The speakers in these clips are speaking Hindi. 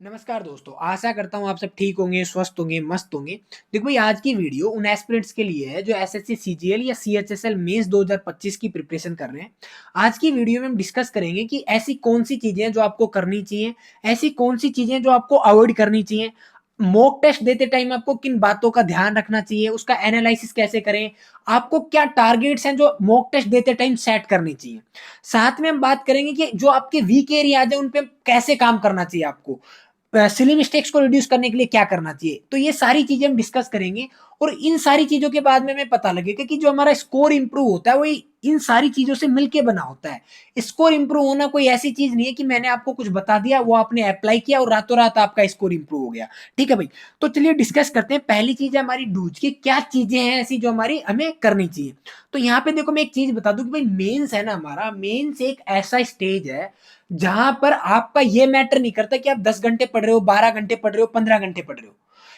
नमस्कार दोस्तों, आशा करता हूँ आप सब ठीक होंगे, स्वस्थ होंगे, मस्त होंगे। देखो भाई, आज की वीडियो उन एस्पिरेंट्स के लिए है जो एसएससी सीजीएल या सीएचएसएल मेंस 2025 की प्रिपरेशन कर रहे हैं। आज की वीडियो में हम डिस्कस करेंगे कि ऐसी कौन सी चीजें हैं जो आपको करनी चाहिए, ऐसी कौन सी चीजें हैं जो आपको अवॉइड करनी चाहिए, मॉक टेस्ट देते टाइम आपको किन बातों का ध्यान रखना चाहिए, उसका एनालिसिस कैसे करें, आपको क्या टारगेट्स हैं जो मॉक टेस्ट देते टाइम सेट करनी चाहिए। साथ में हम बात करेंगे कि जो आपके वीक एरियाज है उन पे कैसे काम करना चाहिए आपको, सिली मिस्टेक्स को रिड्यूस करने के लिए क्या करना चाहिए। तो ये सारी चीजें हम डिस्कस करेंगे और इन सारी चीजों के बाद में हमें पता लगेगा कि जो हमारा स्कोर इंप्रूव होता है वो इन सारी चीजों से मिलके बना होता है। स्कोर इंप्रूव होना कोई ऐसी चीज नहीं है कि मैंने आपको कुछ बता दिया, वो आपने अप्लाई किया और रातों रात आपका स्कोर इंप्रूव हो गया। ठीक है भाई, तो चलिए डिस्कस करते हैं। पहली चीज है हमारी डूज की, क्या चीजें हैं ऐसी जो हमारी हमें करनी चाहिए। तो यहाँ पे देखो, मैं एक चीज बता दूं कि भाई मेंस है ना, हमारा मेंस एक ऐसा स्टेज है जहां पर आपका ये मैटर नहीं करता कि आप 10 घंटे पढ़ रहे हो, 12 घंटे पढ़ रहे हो, 15 घंटे पढ़ रहे हो।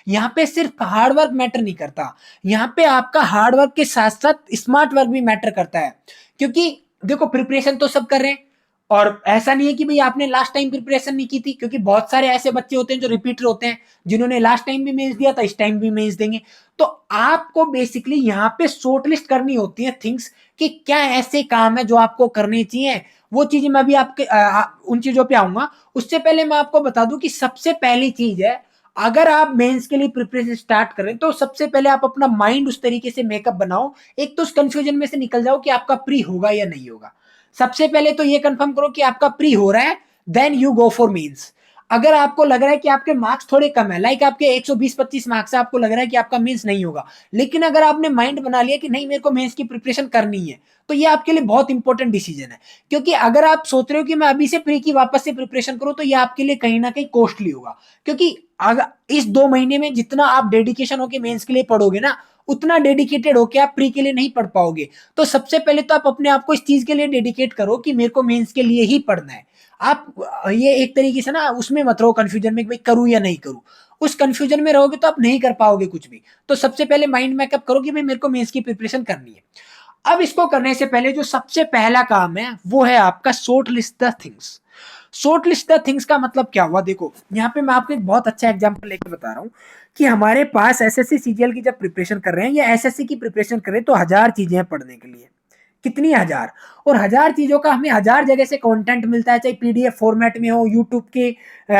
यहाँ पे सिर्फ हार्डवर्क मैटर नहीं करता, यहाँ पे आपका हार्डवर्क के साथ साथ स्मार्ट वर्क भी मैटर करता है। क्योंकि देखो, प्रिपरेशन तो सब कर रहे हैं और ऐसा नहीं है कि भाई आपने लास्ट टाइम प्रिपरेशन नहीं की थी, क्योंकि बहुत सारे ऐसे बच्चे होते हैं जो रिपीटर होते हैं, जिन्होंने लास्ट टाइम भी मेंस दिया था, इस टाइम भी मेंस देंगे। तो आपको बेसिकली यहाँ पे शॉर्ट लिस्ट करनी होती है थिंग्स कि क्या ऐसे काम है जो आपको करने चाहिए। वो चीजें मैं भी आपके उन चीजों पे आऊंगा। उससे पहले मैं आपको बता दूं कि सबसे पहली चीज है, अगर आप मेंस के लिए प्रिपरेशन स्टार्ट करें तो सबसे पहले आप अपना माइंड उस तरीके से मेकअप बनाओ, एक तो उस कंफ्यूजन में से निकल जाओ कि आपका प्री होगा या नहीं होगा। सबसे पहले तो ये कंफर्म करो कि आपका प्री हो रहा है, then you go for mains. अगर आपको लग रहा है कि आपके मार्क्स थोड़े कम है, लाइक आपके 120-25 मार्क्स है, आपको लग रहा है कि आपका मेंस नहीं होगा, लेकिन अगर आपने माइंड बना लिया कि नहीं मेरे को मेंस की प्रिपरेशन करनी है, तो ये आपके लिए बहुत इंपॉर्टेंट डिसीजन है। क्योंकि अगर आप सोच रहे हो कि मैं अभी से प्री की वापस से प्रिपरेशन करूं, तो ये आपके लिए कहीं ना कहीं कॉस्टली होगा। क्योंकि अगर इस 2 महीने में जितना आप डेडिकेशन होके मेंस के लिए पढ़ोगे ना, उतना डेडिकेटेड होके आप प्री के लिए नहीं पढ़ पाओगे। तो सबसे पहले तो आप अपने आप को इस चीज के लिए डेडिकेट करो कि मेरे को मेंस के लिए ही पढ़ना है। आप ये एक तरीके से ना उसमें मत रहो कंफ्यूजन में कि भाई करूं या नहीं करूं। उस कंफ्यूजन में रहोगे तो आप नहीं कर पाओगे कुछ भी। तो सबसे पहले माइंड मेकअप करो कि भाई मेरे को मेंस की प्रिपरेशन करनी है। अब इसको करने से पहले जो सबसे पहला काम है वो है आपका short list the things. Short list the things का मतलब क्या हुआ, देखो यहाँ पे मैं आपको एक बहुत अच्छा एग्जांपल लेकर बता रहा हूँ कि हमारे पास एसएससी सीजीएल की जब प्रिपरेशन कर रहे हैं या एसएससी की प्रिपरेशन कर रहे हैं, तो 1000 चीजें हैं पढ़ने के लिए। कितनी 1000? और 1000 चीजों का हमें 1000 जगह से कंटेंट मिलता है, चाहे पीडीएफ फॉर्मेट में हो, यूट्यूब के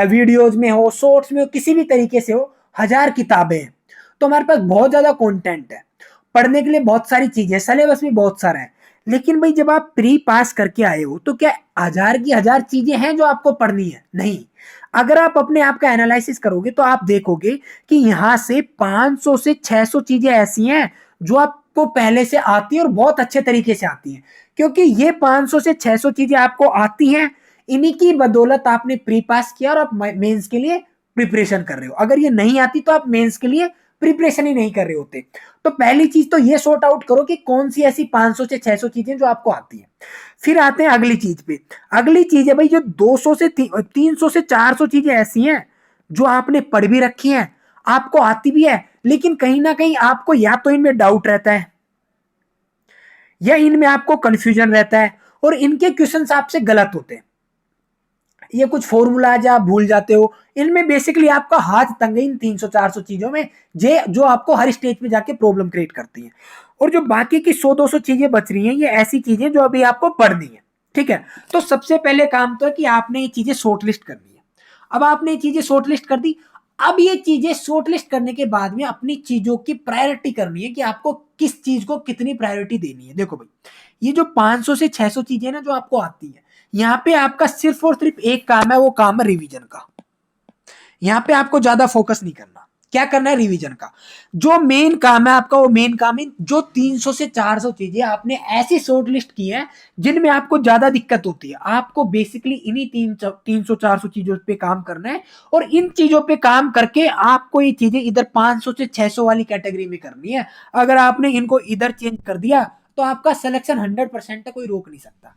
वीडियोज में हो, शॉर्ट्स में हो, किसी भी तरीके से हो। 1000 किताबें हैं, तो हमारे पास बहुत ज्यादा कंटेंट है पढ़ने के लिए, बहुत सारी चीजें, सिलेबस भी बहुत सारा है। लेकिन भाई जब आप प्री पास करके आए हो तो क्या 1000 की 1000 चीजें हैं जो आपको पढ़नी है? नहीं। अगर आप अपने आप का एनालिसिस करोगे तो आप देखोगे कि यहां से 500 से 600 चीजें ऐसी हैं जो आपको पहले से आती है और बहुत अच्छे तरीके से आती हैं। क्योंकि ये 500 से 600 चीजें आपको आती हैं, इन्हीं की बदौलत आपने प्री पास किया और आप मेंस के लिए प्रिपरेशन कर रहे हो। अगर ये नहीं आती तो आप मेंस के लिए प्रिपरेशन ही नहीं कर रहे होते। तो पहली चीज तो ये सॉर्ट आउट करो कि कौन सी ऐसी 500 से 600 चीजें जो आपको आती है। फिर आते हैं अगली चीज पे। अगली चीज है भाई जो 200 से 300 से 400 चीजें ऐसी हैं जो आपने पढ़ भी रखी हैं, आपको आती भी है, लेकिन कहीं ना कहीं आपको या तो इनमें डाउट रहता है या इनमें आपको कंफ्यूजन रहता है और इनके क्वेश्चंस आपसे गलत होते हैं। ये कुछ फॉर्मूला आप भूल जाते हो, इनमें बेसिकली आपका हाथ तंग है इन 300-400 चीजों में, जे जो आपको हर स्टेज पे जाके प्रॉब्लम क्रिएट करती हैं। और जो बाकी की 100-200 चीजें बच रही हैं, ये ऐसी चीजें जो अभी आपको पढ़नी है। ठीक है, तो सबसे पहले काम तो है कि आपने ये चीजें शॉर्टलिस्ट करनी है। अब आपने ये चीजें शॉर्टलिस्ट कर दी। अब ये चीजें शॉर्टलिस्ट करने के बाद में अपनी चीजों की प्रायोरिटी करनी है कि आपको किस चीज को कितनी प्रायोरिटी देनी है। देखो भाई, ये जो 500 से 600 चीजें ना जो आपको आती है, यहाँ पे आपका सिर्फ और सिर्फ एक काम है, वो काम है रिवीजन का। यहाँ पे आपको ज्यादा फोकस नहीं करना। क्या करना है? रिवीजन का। जो मेन काम है आपका, वो मेन काम है जो 300 से 400 चीजें आपने ऐसी शॉर्ट लिस्ट की है जिनमें आपको ज्यादा दिक्कत होती है, आपको बेसिकली इन्हीं 300-400 चीजों पे काम करना है। और इन चीजों पे काम करके आपको ये चीजें इधर 500 से 600 वाली कैटेगरी में करनी है। अगर आपने इनको इधर चेंज कर दिया तो आपका सिलेक्शन 100% है, कोई रोक नहीं सकता।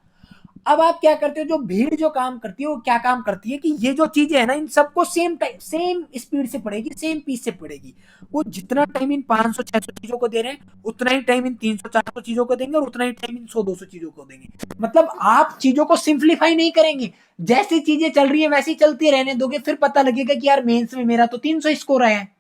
अब आप क्या करते हो, जो भीड़ जो काम करती है वो क्या काम करती है कि ये जो चीजें है ना इन सबको सेम टाइम सेम स्पीड से पढ़ेगी, सेम पीस से पढ़ेगी। वो जितना टाइम इन 500 600 चीजों को दे रहे हैं उतना ही टाइम इन 300 400 चीजों को देंगे और उतना ही टाइम इन 100 200 चीजों को देंगे। मतलब आप चीजों को सिंप्लीफाई नहीं करेंगे, जैसी चीजें चल रही है वैसी चलती रहने दोगे, फिर पता लगेगा कि यार मेंस में मेरा तो 300 स्कोर आया है।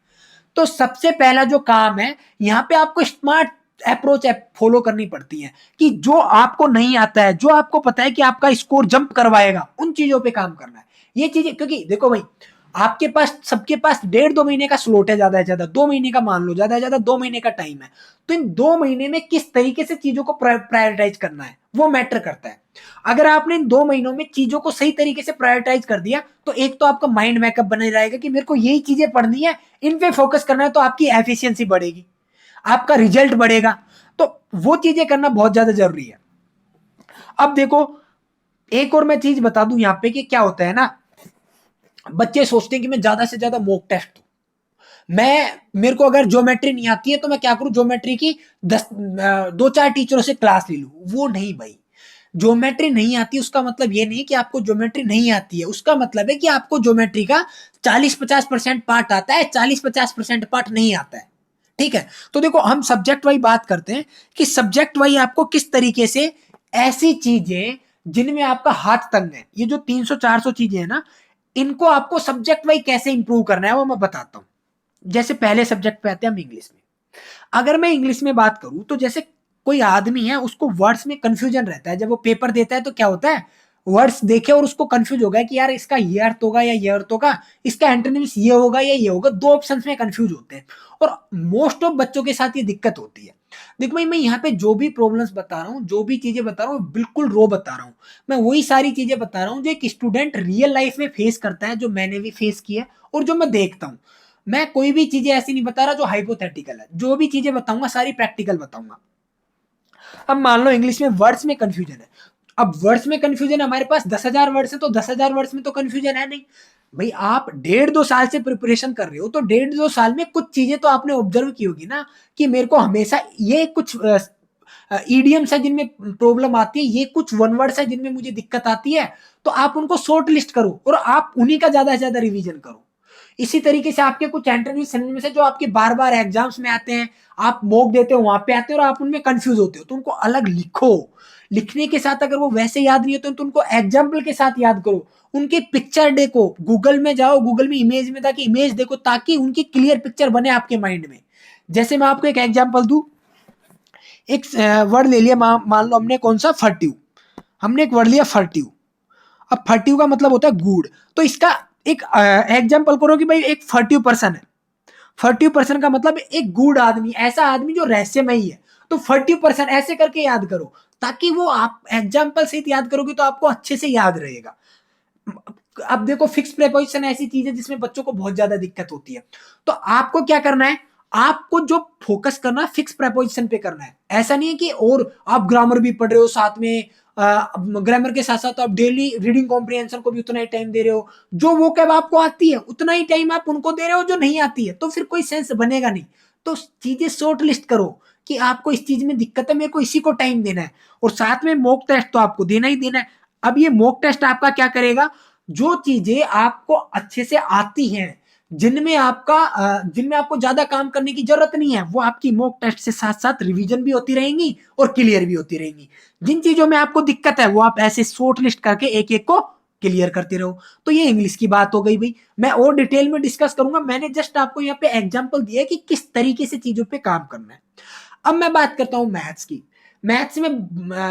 तो सबसे पहला जो काम है यहाँ पे आपको स्मार्ट अप्रोच फॉलो करनी पड़ती है कि जो आपको नहीं आता है, जो आपको पता है कि आपका स्कोर जंप करवाएगा, उन चीजों पे काम करना है। ये चीजें, क्योंकि देखो भाई आपके पास सबके पास 1.5 2 महीने का स्लॉट है, ज्यादा से ज्यादा 2 महीने का मान लो, ज्यादा से ज्यादा 2 महीने का टाइम है। तो इन 2 महीने में किस तरीके से चीजों को प्रायोरिटाइज करना है वो मैटर करता है। अगर आपने इन 2 महीनों में चीजों को सही तरीके से प्रायोरिटाइज कर दिया तो एक तो आपका माइंड मैकअप बने रहेगा कि मेरे को यही चीजें पढ़नी है, इन पे फोकस करना है, तो आपकी एफिशिएंसी बढ़ेगी, आपका रिजल्ट बढ़ेगा। तो वो चीजें करना बहुत ज्यादा जरूरी है। अब देखो एक और मैं चीज बता दूं यहाँ पे कि क्या होता है ना, बच्चे सोचते हैं कि मैं ज्यादा से ज्यादा मॉक टेस्ट दूं, मैं मेरे को अगर ज्योमेट्री नहीं आती है तो मैं क्या करूं, ज्योमेट्री की 2 4 टीचरों से क्लास ले लूं। वो नहीं भाई, ज्योमेट्री नहीं आती उसका मतलब ये नहीं कि आपको ज्योमेट्री नहीं आती है, उसका मतलब है कि आपको ज्योमेट्री का 40-50% पार्ट आता है, 40-50% पार्ट नहीं आता है। ठीक है, तो देखो हम सब्जेक्ट वाइज बात करते हैं कि सब्जेक्ट वाइज आपको किस तरीके से ऐसी चीजें जिनमें आपका हाथ तंग है, ये जो 300 400 चीजें हैं ना, इनको आपको सब्जेक्ट वाइज कैसे इंप्रूव करना है वो मैं बताता हूं। जैसे पहले सब्जेक्ट पे आते हैं हम इंग्लिश में। अगर मैं इंग्लिश में बात करूं तो जैसे कोई आदमी है उसको वर्ड्स में कंफ्यूजन रहता है, जब वो पेपर देता है तो क्या होता है, वर्ड्स देखे और उसको कंफ्यूज हो गया कि यार इसका ये अर्थ होगा या ये अर्थ होगा, इसका एंटोनिम्स ये होगा या ये होगा, 2 ऑप्शंस में कंफ्यूज होते हैं। और मोस्ट ऑफ बच्चों के साथ ये दिक्कत होती है। देखो भाई मैं यहाँ पे जो भी प्रॉब्लम्स बता रहा हूँ, जो भी चीजें बता रहा हूँ, बिल्कुल रो बता रहा हूँ। मैं वही सारी चीजें बता रहा हूँ जो एक स्टूडेंट रियल लाइफ में फेस करता है, जो मैंने भी फेस किया है और जो मैं देखता हूँ। मैं कोई भी चीजें ऐसी नहीं बता रहा जो हाइपोथेटिकल है, जो भी चीजें बताऊंगा सारी प्रैक्टिकल बताऊंगा। अब मान लो इंग्लिश में वर्ड्स में कंफ्यूजन है। अब वर्ड्स में कंफ्यूजन है, हमारे पास 10,000 वर्ड्स है तो 10,000 वर्ड्स में तो कंफ्यूजन है नहीं। भाई आप 1.5 2 साल से प्रिपरेशन कर रहे हो तो 1.5 2 साल में कुछ चीजें तो आपने ऑब्जर्व की होगी ना, कि मेरे को हमेशा ये कुछ ईडियम्स है जिनमें प्रॉब्लम आती है, ये कुछ वन वर्ड्स है जिनमें मुझे दिक्कत आती है। तो आप उनको शॉर्ट लिस्ट करो और आप उन्हीं का ज्यादा से ज्यादा रिवीजन करो। इसी तरीके से आपके कुछ एंट्रेंस में से जो आपके बार बार एग्जाम्स में आते हैं, आप मॉक देते हो वहां पे आते हो और आप उनमें कंफ्यूज होते हो, तो उनको अलग लिखो। लिखने के साथ अगर वो वैसे याद नहीं होते तो उनको एग्जाम्पल के साथ याद करो। उनके पिक्चर देखो, गूगल में जाओ, गूगल में इमेज में ताकि इमेज देखो, ताकि उनकी क्लियर पिक्चर बने आपके माइंड में। जैसे मैं आपको एक एग्जाम्पल दूं, एक वर्ड ले लिया, मान लो हमने कौन सा, फर्ट्यू। हमने एक वर्ड लिया फर्ट्यू। अब फर्ट्यू का मतलब होता है गुड़, तो इसका एक एग्जाम्पल करो कि भाई एक फर्ट्यू पर्सन है। फर्ट्यू पर्सन का मतलब एक गुड आदमी, ऐसा आदमी जो रहस्यमय है। तो फर्ट्यू पर्सन ऐसे करके याद करो, ताकि वो आप एग्जाम्पल से याद करोगे तो आपको अच्छे से याद रहेगा। अब देखो फिक्स प्रेपोजिशन ऐसी चीज है जिसमें बच्चों को बहुत ज्यादा दिक्कत होती है। तो आपको क्या करना है, आपको जो फोकस करना है फिक्स प्रेपोजिशन पे करना है। ऐसा नहीं है कि और आप ग्रामर भी पढ़ रहे हो साथ में, ग्रामर के साथ साथ आप डेली रीडिंग कॉम्प्रिहेंशन को भी उतना ही टाइम दे रहे हो। जो वो कैब आपको आती है उतना ही टाइम आप उनको दे रहे हो, जो नहीं आती है तो फिर कोई सेंस बनेगा नहीं। तो चीजें शॉर्ट लिस्ट करो कि आपको इस चीज में दिक्कत है, मेरे को इसी को टाइम देना है। और साथ में मॉक टेस्ट तो आपको देना ही देना है। अब ये मॉक टेस्ट आपका क्या करेगा, जो चीजें आपको अच्छे से आती हैं, जिनमें आपको ज्यादा काम करने की जरूरत नहीं है, वो आपकी मॉक टेस्ट से साथ साथ रिवीजन भी होती रहेंगी और क्लियर भी होती रहेंगी। जिन चीजों में आपको दिक्कत है वो आप ऐसे शॉर्ट लिस्ट करके एक एक को क्लियर करते रहो। तो ये इंग्लिश की बात हो गई भाई, मैं और डिटेल में डिस्कस करूंगा, मैंने जस्ट आपको यहाँ पे एग्जांपल दिया कि किस तरीके से चीजों पे काम करना है। अब मैं बात करता हूँ मैथ्स की। मैथ्स में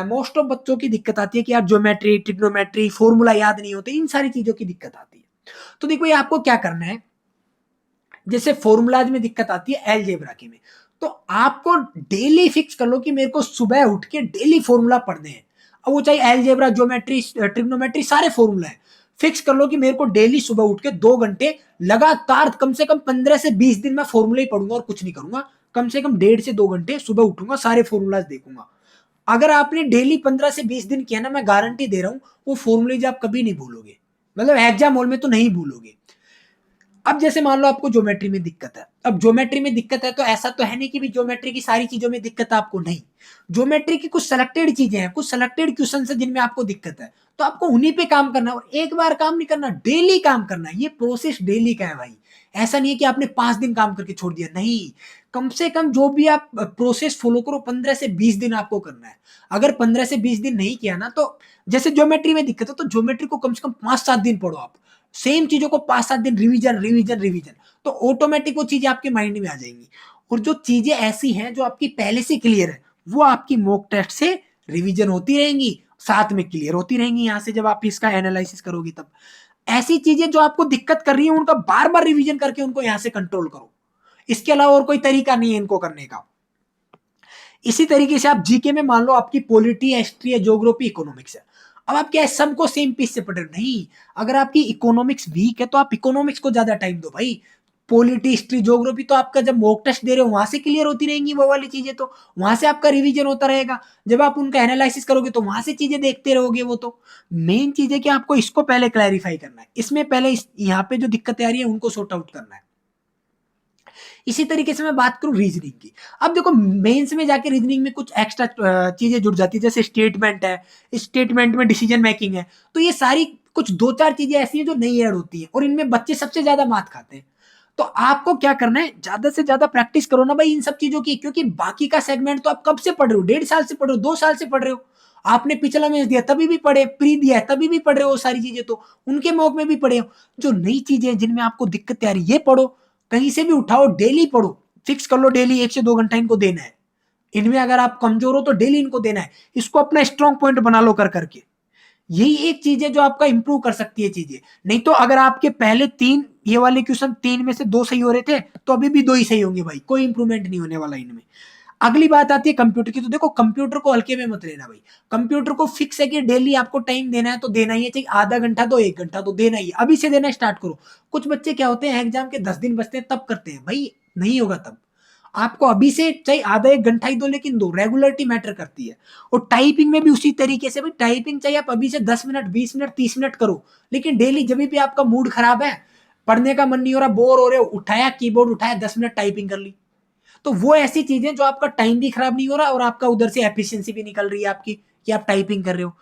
मोस्ट ऑफ बच्चों की दिक्कत आती है कि यार ज्योमेट्री, ट्रिग्नोमेट्री, फॉर्मूला याद नहीं होते, इन सारी चीजों की दिक्कत आती है। तो देखो ये आपको क्या करना है, जैसे फॉर्मूलाज में दिक्कत आती है एलजेब्रा के में, तो आपको डेली फिक्स कर लो कि मेरे को सुबह उठ के डेली फॉर्मूला पढ़ने हैं। अब वो चाहे एलजेब्रा, ज्योमेट्री, ट्रिग्नोमेट्री, सारे फॉर्मूला है। फिक्स कर लो कि मेरे को डेली सुबह उठ के 2 घंटे लगातार कम से कम 15 से 20 दिन मैं फॉर्मूला ही पढ़ूंगा और कुछ नहीं करूंगा। कम से कम 1.5 से 2 घंटे सुबह उठूंगा, सारे फॉर्मूलाज देखूंगा। अगर आपने डेली 15 से 20 दिन किया ना, मैं गारंटी दे रहा हूं वो फॉर्मूलेज आप कभी नहीं भूलोगे, मतलब एग्जाम हॉल में तो नहीं भूलोगे। अब जैसे मान लो आपको ज्योमेट्री में दिक्कत है, अब ज्योमेट्री में दिक्कत है तो ऐसा तो है नहीं कि भी ज्योमेट्री की सारी चीजों में दिक्कत है आपको, नहीं। ज्योमेट्री की कुछ सिलेक्टेड चीजें हैं, कुछ सिलेक्टेड क्वेश्चन है जिनमें आपको दिक्कत है, तो आपको उन्हीं पे काम करना है। और एक बार काम नहीं करना, डेली काम करना है। ये प्रोसेस डेली का है भाई, ऐसा नहीं है कि आपने 5 दिन काम करके छोड़ दिया, नहीं। कम से कम जो भी आप प्रोसेस फॉलो करो 15 से 20 दिन आपको करना है। अगर 15 से 20 दिन नहीं किया ना, तो जैसे ज्योमेट्री में दिक्कत है तो ज्योमेट्री को कम से कम 5-7 दिन पढ़ो आप, सेम चीजों को 5-7 दिन रिवीजन रिवीजन रिवीजन, तो ऑटोमेटिक वो चीजें आपके माइंड में आ जाएंगी। और जो चीजें ऐसी हैं जो आपकी पहले से क्लियर है, वो आपकी मॉक टेस्ट से रिवीजन होती रहेंगी, साथ में क्लियर होती रहेंगी यहाँ से जब आप इसका एनालिसिस करोगे तब। ऐसी चीजें जो आपको दिक्कत कर रही है उनका बार बार रिवीजन करके उनको यहाँ से कंट्रोल करो, इसके अलावा और कोई तरीका नहीं है इनको करने का। इसी तरीके से आप जीके में मान लो आपकी पॉलिटी, हिस्ट्री है, ज्योग्राफी, इकोनॉमिक्स है। अब आप क्या है, सबको सेम पीस से पढ़ रहे हो, नहीं। अगर आपकी इकोनॉमिक्स वीक है तो आप इकोनॉमिक्स को ज्यादा टाइम दो भाई। पॉलिटी, हिस्ट्री, ज्योग्राफी तो आपका जब मॉक टेस्ट दे रहे हो वहां से क्लियर होती रहेंगी वो वाली चीजें, तो वहां से आपका रिवीजन होता रहेगा। जब आप उनका एनालिसिस करोगे तो वहां से चीजें देखते रहोगे। वो तो मेन चीज है कि आपको इसको पहले क्लैरिफाई करना है, इसमें पहले यहाँ पे जो दिक्कतें आ रही है उनको सॉर्ट आउट करना है। इसी तरीके से मैं बात करूं रीजनिंग की। अब देखो मेंस में जाके रीजनिंग में कुछ एक्स्ट्रा चीजें जुड़ जाती है, जैसे स्टेटमेंट है, स्टेटमेंट में डिसीजन मेकिंग है, तो ये सारी कुछ 2-4 चीजें ऐसी हैं जो नहीं ऐड होती हैं और इनमें बच्चे सबसे ज्यादा मात खाते हैं। तो आपको क्या करना है, ज्यादा से ज्यादा प्रैक्टिस करो ना भाई इन सब चीजों की, क्योंकि बाकी का सेगमेंट तो आप कब से पढ़ रहे हो, 1.5 साल से पढ़ रहे हो, 2 साल से पढ़ रहे हो। आपने पिछला मेंस दिया तभी भी पढ़े, प्री दिया है तभी भी पढ़ रहे हो, सारी चीजें तो उनके मॉक में भी पढ़े हो। जो नई चीजें जिनमें आपको दिक्कत आ रही है ये पढ़ो, कहीं से भी उठाओ, डेली पढ़ो, फिक्स कर लो डेली 1 से 2 घंटा इनको देना है। इनमें अगर आप कमजोर हो तो डेली इनको देना है, इसको अपना स्ट्रॉन्ग पॉइंट बना लो कर करके। यही एक चीज है जो आपका इंप्रूव कर सकती है चीजें। नहीं तो अगर आपके पहले 3 ये वाले क्वेश्चन 3 में से 2 सही हो रहे थे तो अभी भी 2 ही सही होंगे भाई, कोई इंप्रूवमेंट नहीं होने वाला इनमें। अगली बात आती है कंप्यूटर की। तो देखो कंप्यूटर को हल्के में मत लेना भाई, कंप्यूटर को फिक्स है कि डेली आपको टाइम देना है तो देना ही है, चाहे आधा घंटा दो 1 घंटा तो देना ही है, अभी से देना स्टार्ट करो। कुछ बच्चे क्या होते हैं एग्जाम के 10 दिन बचते हैं तब करते हैं, भाई नहीं होगा तब। आपको अभी से चाहे आधा 1 घंटा ही दो, लेकिन दो, रेगुलरिटी मैटर करती है। और टाइपिंग में भी उसी तरीके से भाई, टाइपिंग चाहिए आप अभी से 10 मिनट 20 मिनट 30 मिनट करो, लेकिन डेली जब भी आपका मूड खराब है, पढ़ने का मन नहीं हो रहा, बोर हो रहे हो, उठाया कीबोर्ड, उठाया 10 मिनट टाइपिंग कर ली। तो वो ऐसी चीजें जो आपका टाइम भी खराब नहीं हो रहा और आपका उधर से एफिशिएंसी भी निकल रही है आपकी, कि आप टाइपिंग कर रहे हो।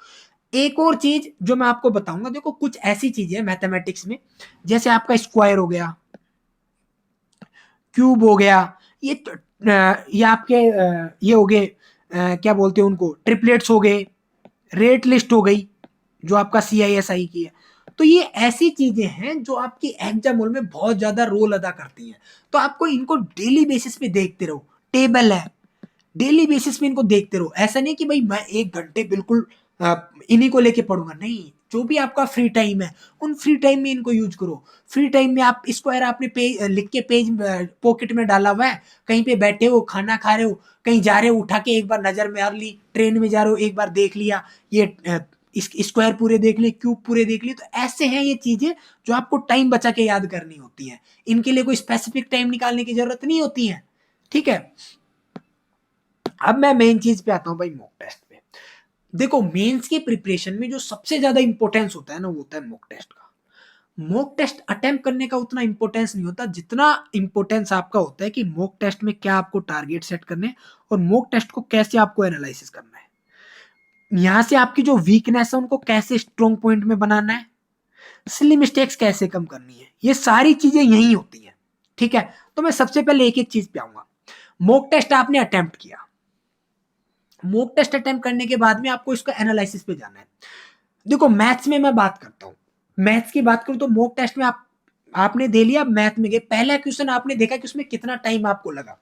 एक और चीज जो मैं आपको बताऊंगा, देखो कुछ ऐसी चीजें हैं मैथमेटिक्स में, जैसे आपका स्क्वायर हो गया, क्यूब हो गया, ये आपके ये हो गए, क्या बोलते हैं उनको, ट्रिपलेट्स हो गए, रेट लिस्ट हो गई जो आपका CISI की है। तो ये ऐसी चीजें हैं जो आपकी एग्जाम हॉल में बहुत ज्यादा रोल अदा करती हैं। तो आपको इनको डेली बेसिस पे देखते रहो। टेबल है, डेली बेसिस पे इनको देखते रहो। ऐसा नहीं कि भाई मैं 1 घंटे बिल्कुल इन्हीं को लेके पढ़ूंगा, नहीं। जो भी आपका फ्री टाइम है उन फ्री टाइम में इनको यूज करो। फ्री टाइम में आप इसको यार आपने पेज लिख के पेज पॉकेट में डाला हुआ है, कहीं पे बैठे हो, खाना खा रहे हो, कहीं जा रहे हो, उठा के एक बार नजर मार ली, ट्रेन में जा रहे हो एक बार देख लिया, ये इस स्क्वायर पूरे देख लिए, क्यूब पूरे देख लिए। तो ऐसे हैं ये चीजें जो आपको टाइम बचा के याद करनी होती हैं। इनके लिए कोई स्पेसिफिक टाइम निकालने की जरूरत नहीं होती है, ठीक है। अब मैं मेन चीज पे आता हूँ भाई, मॉक टेस्ट पे। देखो मेंस की प्रिपरेशन में जो सबसे ज्यादा इंपॉर्टेंस होता है ना, वो होता है मॉक टेस्ट का। मॉक टेस्ट अटेम्प्ट करने का उतना इंपॉर्टेंस नहीं होता जितना इंपॉर्टेंस आपका होता है कि मॉक टेस्ट में क्या आपको टारगेट सेट करने हैं और मॉक टेस्ट को कैसे आपको एनालिसिस करना है। यहां से आपकी जो वीकनेस है उनको कैसे स्ट्रॉन्ग पॉइंट में बनाना है, सिली मिस्टेक्स कैसे कम करनी है, ये सारी चीजें यही होती हैं, ठीक है। तो मैं सबसे पहले एक एक चीज पे आऊंगा। मॉक टेस्ट आपने अटेम्प्ट किया, मॉक टेस्ट अटेम्प्ट करने के बाद में आपको इसका एनालिसिस पे जाना है। देखो मैथ्स में मैं बात करता हूँ, मैथ्स की बात करूँ तो मॉक टेस्ट में आपने दे लिया, मैथ में गए, पहला क्वेश्चन आपने देखा कि उसमें कितना टाइम आपको लगा।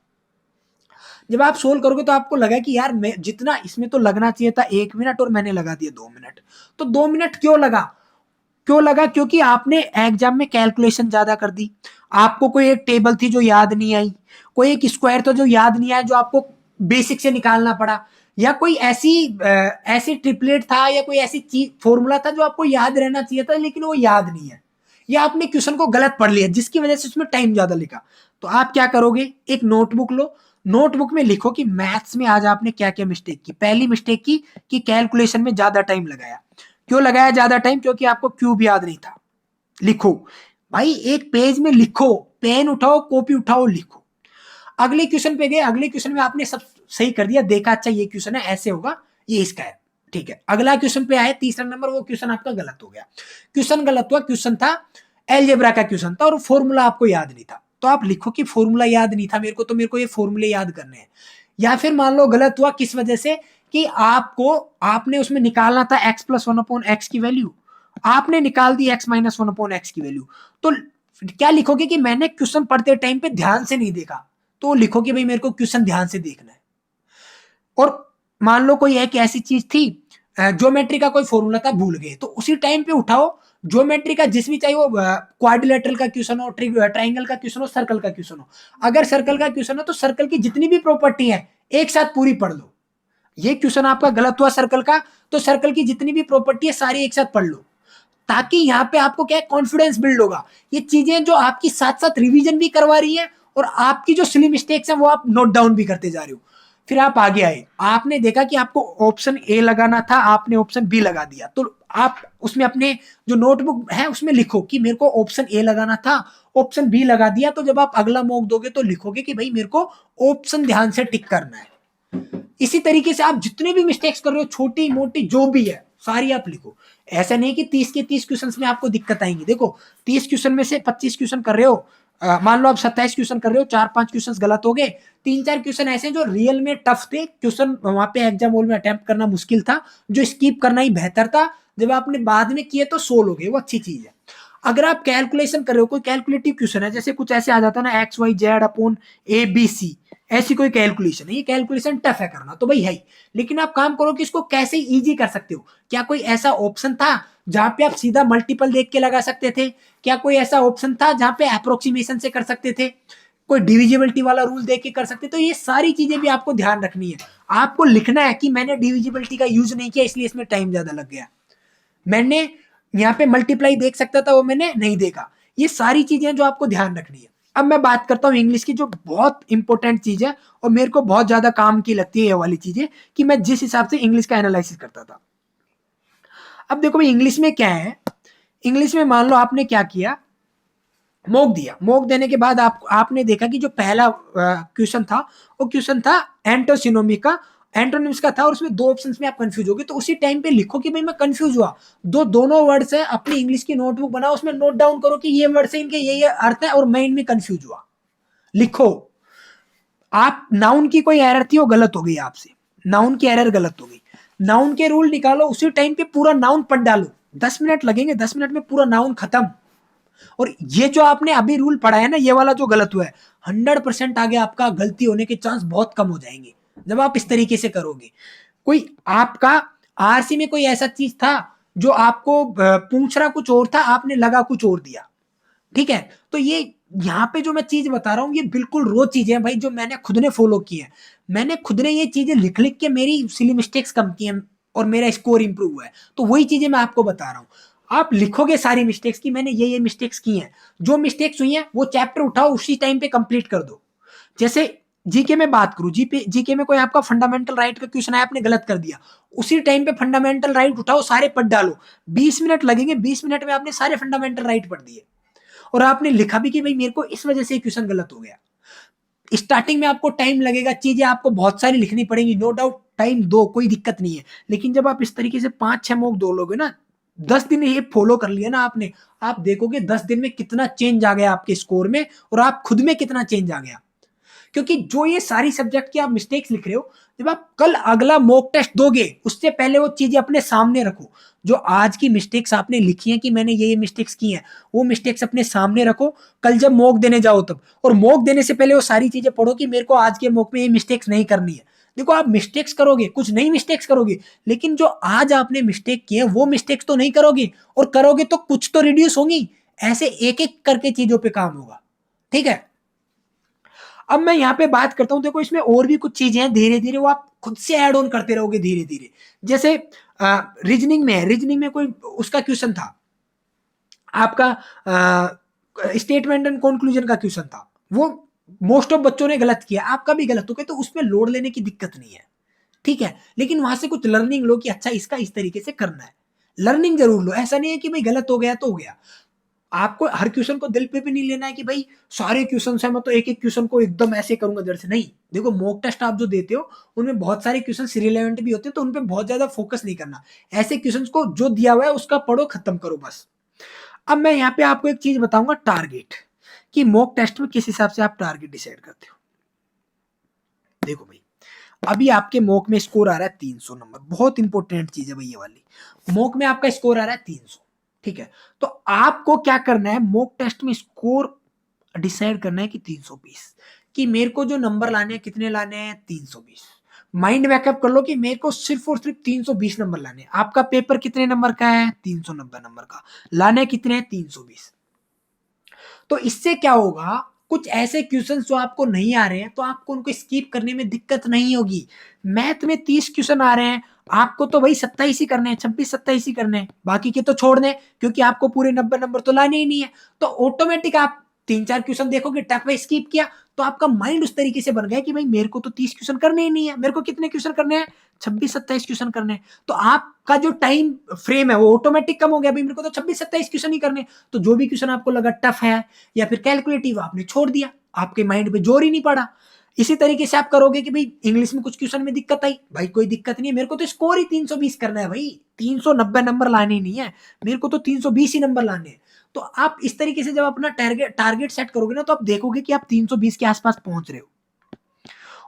जब आप सोल्व करोगे तो आपको लगा कि यार मैं जितना इसमें तो लगना चाहिए था 1 मिनट और मैंने लगा दिया 2 मिनट। तो 2 मिनट क्यों लगा, क्यों लगा, क्योंकि आपने एग्जाम में कैलकुलेशन ज्यादा कर दी। आपको कोई एक टेबल थी जो याद नहीं आई, कोई एक स्क्वायर था जो याद नहीं आया, जो आपको बेसिक से निकालना पड़ा, या कोई ऐसी ट्रिपलेट था, या कोई ऐसी चीज फॉर्मूला था जो आपको याद रहना चाहिए था लेकिन वो याद नहीं है, या आपने क्वेश्चन को गलत पढ़ लिया जिसकी वजह से उसमें टाइम ज्यादा लिखा। तो आप क्या करोगे, एक नोटबुक लो, नोटबुक में लिखो कि मैथ्स में आज आपने क्या क्या मिस्टेक की। पहली मिस्टेक की कि कैलकुलेशन में ज्यादा टाइम लगाया। क्यों लगाया ज्यादा टाइम, क्योंकि आपको क्यूब याद नहीं था, लिखो। भाई एक पेज में लिखो, पेन उठाओ, कॉपी उठाओ, लिखो। अगले क्वेश्चन पे गए, अगले क्वेश्चन में आपने सब सही कर दिया, देखा अच्छा ये क्वेश्चन है, ऐसे होगा, ये इसका है, ठीक है। अगला क्वेश्चन पे आए, तीसरा नंबर, वो क्वेश्चन आपका गलत हो गया। क्वेश्चन गलत हुआ, क्वेश्चन था एलजेब्रा का क्वेश्चन था और फॉर्मूला आपको याद नहीं था, तो आप लिखो कि फॉर्मूला याद नहीं था मेरे को, तो मेरे को ये फॉर्मूले याद करने हैं। या फिर मान लो गलत हुआ किस वजह से, कि आपने उसमें निकालना था x plus one upon x की वैल्यू, आपने निकाल दी x minus one upon x की वैल्यू, तो क्या लिखोगे कि मैंने क्वेश्चन पढ़ते टाइम पे ध्यान से नहीं देखा, तो लिखो कि भाई मेरे को क्वेश्चन ध्यान से देखना है। और मान लो कोई एक ऐसी चीज थी, ज्योमेट्री का कोई फॉर्मूला था, भूल गए, तो उसी टाइम पे उठाओ, ज्योमेट्री का जिस भी चाहिए वो क्वाड्रिलेटरल का क्वेश्चन हो, ट्राइंगल का क्वेश्चन हो, सर्कल का क्वेश्चन हो, अगर सर्कल का क्वेश्चन हो तो सर्कल की जितनी भी प्रॉपर्टी है एक साथ पूरी पढ़ लो। ये क्वेश्चन आपका गलत हुआ सर्कल का, तो सर्कल की जितनी भी प्रॉपर्टी है सारी एक साथ पढ़ लो, ताकि यहाँ पे आपको क्या कॉन्फिडेंस बिल्ड होगा। ये चीजें जो आपकी साथ साथ रिवीजन भी करवा रही है और आपकी जो सिली मिस्टेक्स है वो आप नोट डाउन भी करते जा रहे हो। फिर आप आगे आए, आपने देखा कि आपको ऑप्शन ए लगाना था, आपने ऑप्शन बी लगा दिया, तो आप उसमें अपने जो नोटबुक है उसमें लिखो कि मेरे को ऑप्शन ए लगाना था, ऑप्शन बी लगा दिया। तो जब आप अगला मॉक दोगे तो लिखोगे कि भाई मेरे को ऑप्शन ध्यान से टिक करना है। इसी तरीके से आप जितने भी मिस्टेक्स कर रहे हो, छोटी मोटी जो भी है सारी आप लिखो। ऐसा नहीं कि 30 के 30 क्वेश्चन में आपको दिक्कत आएंगी। देखो 30 क्वेश्चन में से 25 क्वेश्चन कर रहे हो, मान लो आप 27 क्वेश्चन कर रहे हो, 4-5 क्वेश्चन गलत हो गए, 3-4 क्वेश्चन ऐसे हैं जो रियल में टफ थे, क्वेश्चन वहां पे एग्जाम हॉल में अटेम्प्ट करना मुश्किल था, जो स्किप करना ही बेहतर था, जब आपने बाद में किए तो सोल्व हो गए, वो अच्छी चीज है। अगर आप कैलकुलेशन कर रहे हो, कोई कैलकुलेटिव क्वेश्चन है, जैसे कुछ ऐसे आ जाता है ना, x y z upon a b c, ऐसी कोई कैलकुलेशन है, ये कैलकुलेशन टफ है करना तो भाई है ही, लेकिन आप काम करो कि इसको कैसे इजी कर सकते हो। क्या कोई ऐसा ऑप्शन था जहां पे आप सीधा मल्टीपल देख के लगा सकते थे? क्या कोई ऐसा ऑप्शन था जहां पे अप्रोक्सीमेशन से कर सकते थे? कोई डिविजिबिलिटी वाला रूल देख के कर सकते? तो ये सारी चीजें भी आपको ध्यान रखनी है। आपको लिखना है कि मैंने डिविजिबिलिटी का यूज नहीं किया इसलिए इसमें टाइम ज्यादा लग गया, मैंने यहाँ पे मल्टीप्लाई देख सकता था वो मैंने नहीं देखा। ये सारी चीजें जो आपको ध्यान रखनी है। अब मैं बात करता हूँ इंग्लिश की, जो बहुत इंपॉर्टेंट चीज है और मेरे को बहुत ज्यादा काम की लगती है ये वाली चीजें, कि मैं जिस हिसाब से इंग्लिश का एनालिसिस करता था। अब देखो भाई इंग्लिश में क्या है, इंग्लिश में मान लो आपने क्या किया, मोक दिया, मोक देने के बाद आपने देखा कि जो पहला क्वेश्चन था वो क्वेश्चन था एंटोसिनोमी का, एंटोनिम्स का था, और उसमें दो ऑप्शंस में आप कंफ्यूज हो गए, तो उसी टाइम पे लिखो कि भाई मैं कंफ्यूज हुआ, दोनों वर्ड्स है, अपनी इंग्लिश की नोटबुक बनाओ, उसमें नोट डाउन करो कि ये वर्ड से इनके ये अर्थ है और मैं इनमें कंफ्यूज हुआ, लिखो। आप नाउन की कोई एरर थी वो गलत हो गई आपसे, नाउन की एरर गलत हो गई, नाउन के रूल निकालो, उसी टाइम पे पूरा नाउन पढ़ डालो, 10 मिनट लगेंगे, 10 मिनट में पूरा नाउन खत्म। और ये जो आपने अभी रूल पढ़ा है ना, ये वाला जो गलत हुआ है, 100% आगे आपका गलती होने के चांस बहुत कम हो जाएंगे जब आप इस तरीके से करोगे। कोई आपका आरसी में कोई ऐसा चीज था जो आपको पूछ रहा कुछ और था, आपने लगा कुछ और दिया, ठीक है? तो ये यहाँ पे जो मैं चीज बता रहा हूँ ये बिल्कुल रोज चीजें हैं भाई, जो मैंने खुद ने फॉलो की है, मैंने खुद ने ये चीजें लिख लिख के मेरी सिली मिस्टेक्स कम की हैं और मेरा स्कोर इंप्रूव हुआ है, तो वही चीजें मैं आपको बता रहा हूँ। आप लिखोगे सारी मिस्टेक्स की मैंने ये मिस्टेक्स की हैं, जो मिस्टेक्स हुई हैं वो चैप्टर उठाओ उसी टाइम पे कंप्लीट कर दो। जैसे जीके में बात करूं, जीके में कोई आपका फंडामेंटल राइट का क्वेश्चन है, आपने गलत कर दिया, उसी टाइम पे फंडामेंटल राइट उठाओ, सारे पढ़ डालो, 20 मिनट लगेंगे, 20 मिनट में आपने सारे फंडामेंटल राइट पढ़ दिए और आपने लिखा भी कि भाई मेरे को इस वजह से क्वेश्चन गलत हो गया। स्टार्टिंग में आपको टाइम लगेगा, चीजें आपको बहुत सारी लिखनी पड़ेंगी, नो डाउट, टाइम दो, कोई दिक्कत नहीं है, लेकिन जब आप इस तरीके से 5-6 मॉक दो लोगे ना, 10 दिन ये फॉलो कर लिया ना आपने, आप देखोगे 10 दिन में कितना चेंज आ गया आपके स्कोर में और आप खुद में कितना चेंज आ गया। क्योंकि जो ये सारी सब्जेक्ट की आप मिस्टेक्स लिख रहे हो, जब आप कल अगला मॉक टेस्ट दोगे उससे पहले वो चीजें अपने सामने रखो, जो आज की मिस्टेक्स आपने लिखी हैं कि मैंने ये मिस्टेक्स की हैं, वो मिस्टेक्स अपने सामने रखो, कल जब मॉक देने जाओ तब, और मॉक देने से पहले वो सारी चीजें पढ़ो कि मेरे को आज के मॉक में ये मिस्टेक्स नहीं करनी है। देखो आप मिस्टेक्स करोगे, कुछ नई मिस्टेक्स करोगे, लेकिन जो आज आपने मिस्टेक की है वो मिस्टेक्स तो नहीं करोगे, और करोगे तो कुछ तो रिड्यूस होंगी। ऐसे एक एक करके चीजों पे काम होगा, ठीक है? अब मैं यहाँ पे बात करता हूँ, देखो इसमें और भी कुछ चीजें हैं, धीरे धीरे वो आप खुद से ऐड ऑन करते रहोगे धीरे धीरे। जैसे रीजनिंग में है, रीजनिंग में कोई उसका क्वेश्चन था आपका, स्टेटमेंट एंड कंक्लूजन का क्वेश्चन था, वो मोस्ट ऑफ बच्चों ने गलत किया, आपका भी गलत हो गया, तो उसमें लोड लेने की दिक्कत नहीं है, ठीक है? लेकिन वहां से कुछ लर्निंग लो कि अच्छा इसका इस तरीके से करना है, लर्निंग जरूर लो, ऐसा नहीं है कि भाई गलत हो गया तो हो गया। आपको हर क्वेश्चन को दिल पे भी नहीं लेना है कि भाई सारे क्वेश्चन है मैं तो एक एक क्वेश्चन को एकदम ऐसे करूंगा जड़ से। नहीं, देखो मॉक टेस्ट आप जो देते हो उनमें बहुत सारे क्वेश्चन रिलेवेंट भी होते हैं, तो उन पे बहुत ज्यादा फोकस नहीं करना। ऐसे क्वेश्चन को जो दिया हुआ है उसका पढ़ो, खत्म करो बस। अब मैं यहाँ पे आपको एक चीज बताऊंगा, टारगेट, कि मॉक टेस्ट में किस हिसाब से आप टारगेट डिसाइड करते हो। देखो भाई, अभी आपके मॉक में स्कोर आ रहा है 300 नंबर, बहुत इंपॉर्टेंट चीज है भाई ये वाली। मॉक में आपका स्कोर आ रहा है 300, ठीक है। तो आपको क्या करना है, मॉक टेस्ट में स्कोर डिसाइड करना है कि 320, कि मेरे को जो नंबर लाने हैं कितने लाने हैं, 320। माइंड मैकअप कर लो कि मेरे को सिर्फ और सिर्फ 320 नंबर लाने हैं। आपका पेपर कितने नंबर का है, 390 नंबर का, लाने कितने हैं, 320। तो इससे क्या होगा, कुछ ऐसे क्वेश्चंस जो आपको नहीं आ रहे हैं तो आपको उनको स्किप करने में दिक्कत नहीं होगी। मैथ में 30 क्वेश्चन आ रहे हैं, आपको तो भाई 27 ही करने हैं, 26-27 ही करने हैं, बाकी के तो छोड़ दें, क्योंकि आपको पूरे 90 नंबर तो लाने ही नहीं है। तो ऑटोमेटिक आप 3-4 क्वेश्चन देखोगे, टफ है, स्किप किया, तो आपका माइंड उस तरीके से बन गया कि भाई मेरे को तो 30 क्वेश्चन करने ही नहीं है, मेरे को कितने क्वेश्चन करने हैं, 26-27 क्वेश्चन करने हैं। तो आपका जो टाइम फ्रेम है वो ऑटोमेटिक कम हो गया, भाई मेरे को तो 26-27 क्वेश्चन ही करने। तो जो भी क्वेश्चन आपको लगा टफ है या फिर कैलकुलेटिव, आपने छोड़ दिया, आपके माइंड पे जोर ही नहीं पड़ा। इसी तरीके से आप करोगे कि भाई इंग्लिश में कुछ क्वेश्चन में दिक्कत आई, भाई कोई दिक्कत नहीं है, मेरे को तो स्कोर ही 320 करना है भाई, 390 नंबर लाने ही नहीं है, मेरे को तो 320 ही नंबर लाने हैं। तो आप इस तरीके से जब अपना टारगेट सेट करोगे ना, तो आप देखोगे कि आप 320 के आसपास पहुंच रहे हो।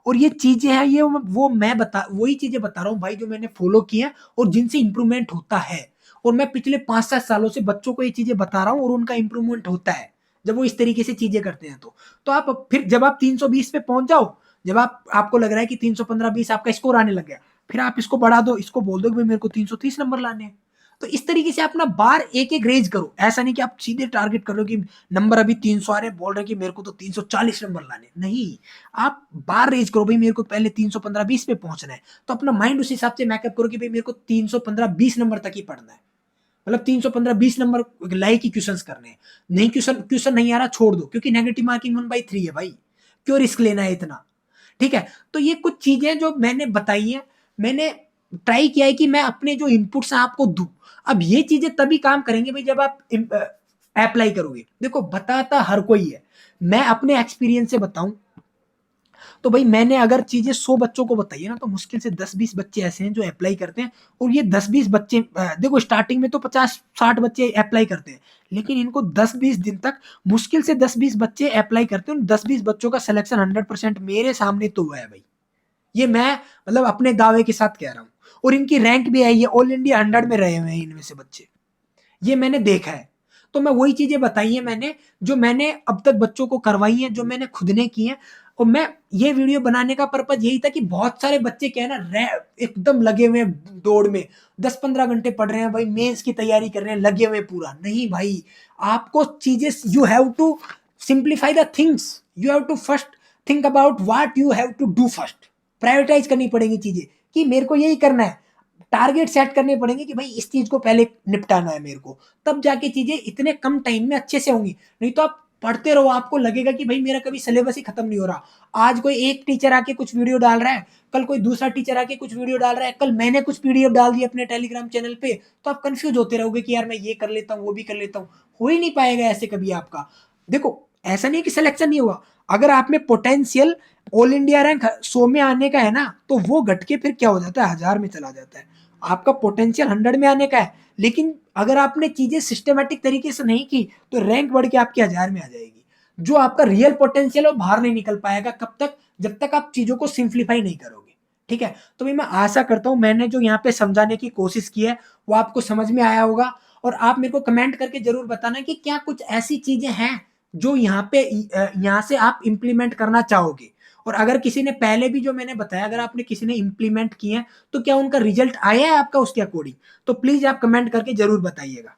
और ये चीजें हैं, ये वो मैं वही चीजें बता रहा हूँ भाई जो मैंने फॉलो की है और जिनसे इंप्रूवमेंट होता है। और मैं पिछले 5-7 सालों से बच्चों को ये चीजें बता रहा हूँ और उनका इंप्रूवमेंट होता है जब वो इस तरीके से चीजें करते हैं। तो आप फिर जब आप 320 पे पहुंच जाओ, जब आपको लग रहा है कि 315-20 आपका स्कोर आने लग गया, फिर आप इसको बढ़ा दो, इसको बोल दो कि भाई मेरे को 330 नंबर लाने हैं। तो इस तरीके से अपना बार एक एक रेज करो। ऐसा नहीं कि आप सीधे टारगेट करो कि नंबर अभी 300 आ रहे, बोल रहे कि मेरे को तो 340 नंबर लाने, नहीं, आप बार रेज करो, भाई मेरे को पहले 315-20 पे पहुंचना है, तो अपना माइंड उस हिसाब से मैकअप करो कि भाई मेरे को 315-20 नंबर तक ही पढ़ना है, मतलब 315-20 नंबर लाइक ही क्वेश्चन करने हैं। नहीं, क्वेश्चन नहीं आ रहा, छोड़ दो, क्योंकि नेगेटिव मार्किंग 1/3 है भाई, क्यों रिस्क लेना है इतना, ठीक है। तो ये कुछ चीजें जो मैंने बताई है, मैंने ट्राई किया है कि मैं अपने जो इनपुट्स हैं आपको दूं। अब ये चीजें तभी काम करेंगे भाई जब आप अप्लाई करोगे। देखो बताता हर कोई है, मैं अपने एक्सपीरियंस से बताऊं तो भाई मैंने अगर चीजें 100 बच्चों को बताई है ना, तो मुश्किल से 10-20 बच्चे ऐसे हैं जो अप्लाई करते हैं। और ये 10-20 बच्चे, देखो स्टार्टिंग में तो 50-60 बच्चे अप्लाई करते हैं, लेकिन इनको 10-20 दिन तक मुश्किल से 10-20 बच्चे अप्लाई करते हैं। उन 10-20 बच्चों का सिलेक्शन 100% मेरे सामने तो हुआ है भाई, ये मैं मतलब अपने दावे के साथ कह रहा हूँ। और इनकी रैंक भी आई है, ऑल इंडिया 100 में रहे हुए हैं इनमें से बच्चे, ये मैंने देखा है। तो मैं वही चीजें बताई हैं मैंने, जो मैंने अब तक बच्चों को करवाई हैं, जो मैंने खुद ने की हैं। और मैं ये वीडियो बनाने का पर्पज यही था कि बहुत सारे बच्चे क्या है ना, एकदम लगे हुए हैं दौड़ में, 10-15 घंटे पढ़ रहे हैं भाई, मेंस की तैयारी कर रहे हैं, लगे हुए पूरा। नहीं भाई, आपको चीजें, you have to simplify the things, you have to first think about what you have to do first. Prioritise करनी पड़ेगी चीजें कि मेरे को यही करना है, टारगेट सेट करने पड़ेंगे कि भाई इस चीज को पहले निपटाना है मेरे को, तब जाके चीजें इतने कम टाइम में अच्छे से होंगी। नहीं तो आप पढ़ते रहो, आपको लगेगा कि भाई मेरा कभी सिलेबस ही खत्म नहीं हो रहा। आज कोई एक टीचर आके कुछ वीडियो डाल रहा है, कल कोई दूसरा टीचर आके कुछ वीडियो डाल रहा है, कल मैंने कुछ पीडीएफ डाल दी अपने टेलीग्राम चैनल पे, तो आप कंफ्यूज होते रहोगे कि यार मैं ये कर लेता हूँ, वो भी कर लेता हूँ। हो ही नहीं पाएगा ऐसे कभी आपका। देखो ऐसा नहीं कि सिलेक्शन नहीं हुआ, अगर आप में पोटेंशियल ऑल इंडिया रैंक 100 में आने का है ना, तो वो घट के फिर क्या हो जाता है, 1000 में चला जाता है। आपका पोटेंशियल 100 में आने का है, लेकिन अगर आपने चीजें सिस्टमेटिक तरीके से नहीं की तो रैंक बढ़ के आपके 1000 में आ जाएगी। जो आपका रियल पोटेंशियल है वो बाहर नहीं निकल पाएगा, कब तक, जब तक आप चीजों को सिंप्लीफाई नहीं करोगे, ठीक है। तो भाई मैं आशा करता हूं मैंने जो यहाँ पे समझाने की कोशिश की है वो आपको समझ में आया होगा। और आप मेरे को कमेंट करके जरूर बताना कि क्या कुछ ऐसी चीजें हैं जो यहाँ पे यहाँ से आप इंप्लीमेंट करना चाहोगे। और अगर किसी ने पहले भी जो मैंने बताया, अगर आपने किसी ने इंप्लीमेंट किए हैं तो क्या उनका रिजल्ट आया है आपका उसके अकॉर्डिंग, तो प्लीज आप कमेंट करके जरूर बताइएगा।